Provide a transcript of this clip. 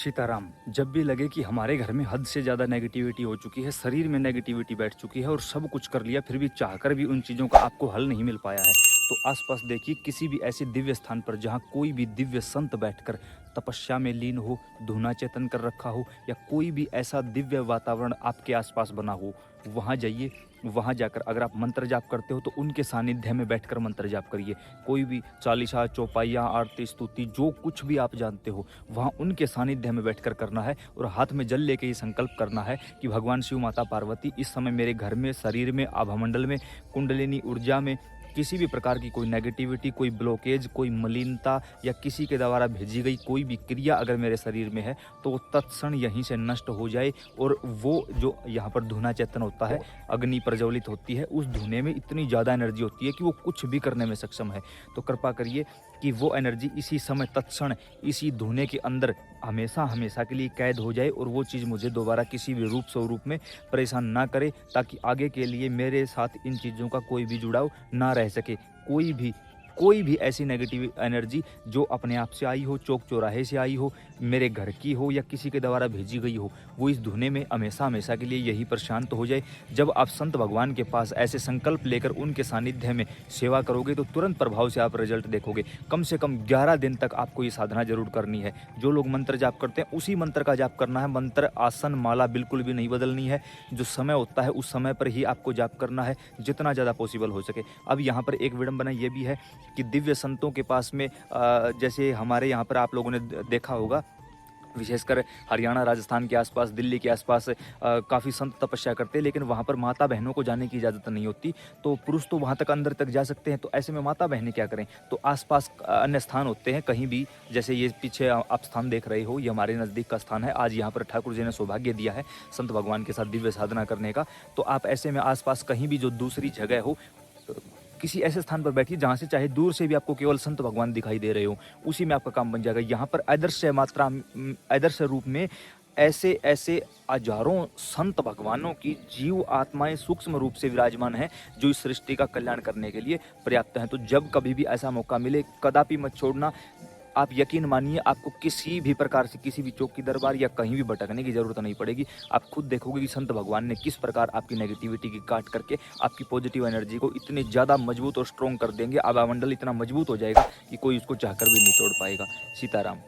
सीताराम। जब भी लगे कि हमारे घर में हद से ज़्यादा नेगेटिविटी हो चुकी है, शरीर में नेगेटिविटी बैठ चुकी है और सब कुछ कर लिया, फिर भी चाहकर भी उन चीज़ों का आपको हल नहीं मिल पाया है, तो आसपास देखिए किसी भी ऐसे दिव्य स्थान पर जहाँ कोई भी दिव्य संत बैठकर तपस्या में लीन हो, धुना चेतन कर रखा हो, या कोई भी ऐसा दिव्य वातावरण आपके आसपास बना हो, वहाँ जाइए। वहाँ जाकर अगर आप मंत्र जाप करते हो तो उनके सानिध्य में बैठकर मंत्र जाप करिए। कोई भी चालीसा, चौपाइयाँ, आरती, स्तुति, जो कुछ भी आप जानते हो वहाँ उनके सानिध्य में बैठकर करना है और हाथ में जल लेके ये संकल्प करना है कि भगवान शिव, माता पार्वती, इस समय मेरे घर में, शरीर में, आभामंडल में, कुंडलिनी ऊर्जा में किसी भी प्रकार की कोई नेगेटिविटी, कोई ब्लॉकेज, कोई मलिनता या किसी के द्वारा भेजी गई कोई भी क्रिया अगर मेरे शरीर में है तो वो तत्क्षण यहीं से नष्ट हो जाए। और वो जो यहाँ पर धुना चेतन होता है, अग्नि प्रज्वलित होती है, उस धुने में इतनी ज़्यादा एनर्जी होती है कि वो कुछ भी करने में सक्षम है। तो कृपा करिए कि वो एनर्जी इसी समय तत्क्षण इसी धुने के अंदर हमेशा हमेशा के लिए कैद हो जाए और वो चीज़ मुझे दोबारा किसी भी रूप स्वरूप में परेशान ना करे, ताकि आगे के लिए मेरे साथ इन चीज़ों का कोई भी जुड़ाव ना रह सके। कोई भी ऐसी नेगेटिव एनर्जी जो अपने आप से आई हो, चौक चौराहे से आई हो, मेरे घर की हो या किसी के द्वारा भेजी गई हो, वो इस धुने में हमेशा हमेशा के लिए यहीं पर शांत हो जाए। जब आप संत भगवान के पास ऐसे संकल्प लेकर उनके सानिध्य में सेवा करोगे तो तुरंत प्रभाव से आप रिजल्ट देखोगे। कम से कम 11 दिन तक आपको ये साधना जरूर करनी है। जो लोग मंत्र जाप करते हैं उसी मंत्र का जाप करना है। मंत्र, आसन, माला बिल्कुल भी नहीं बदलनी है। जो समय होता है उस समय पर ही आपको जाप करना है, जितना ज़्यादा पॉसिबल हो सके। अब यहाँ पर एक विडंबना ये भी है कि दिव्य संतों के पास में जैसे हमारे यहाँ पर आप लोगों ने देखा होगा, विशेषकर हरियाणा, राजस्थान के आसपास, दिल्ली के आसपास काफ़ी संत तपस्या करते हैं, लेकिन वहाँ पर माता बहनों को जाने की इजाज़त नहीं होती। तो पुरुष तो वहाँ तक अंदर तक जा सकते हैं, तो ऐसे में माता बहनें क्या करें? तो आसपास अन्य स्थान होते हैं कहीं भी, जैसे ये पीछे आप स्थान देख रहे हो, ये हमारे नज़दीक का स्थान है। आज यहाँ पर ठाकुर जी ने सौभाग्य दिया है संत भगवान के साथ दिव्य साधना करने का। तो आप ऐसे में आसपास कहीं भी जो दूसरी जगह हो, किसी ऐसे स्थान पर बैठिए जहाँ से चाहे दूर से भी आपको केवल संत भगवान दिखाई दे रहे हो, उसी में आपका काम बन जाएगा। यहाँ पर आदर्श रूप में ऐसे ऐसे हजारों संत भगवानों की जीव आत्माएं सूक्ष्म रूप से विराजमान हैं, जो इस सृष्टि का कल्याण करने के लिए पर्याप्त हैं। तो जब कभी भी ऐसा मौका मिले, कदापि मत छोड़ना। आप यकीन मानिए, आपको किसी भी प्रकार से किसी भी चौकी दरबार या कहीं भी भटकने की जरूरत नहीं पड़ेगी। आप खुद देखोगे कि संत भगवान ने किस प्रकार आपकी नेगेटिविटी की काट करके आपकी पॉजिटिव एनर्जी को इतने ज़्यादा मजबूत और स्ट्रॉन्ग कर देंगे। आभामंडल इतना मजबूत हो जाएगा कि कोई उसको चाहकर भी नहीं तोड़ पाएगा। सीताराम।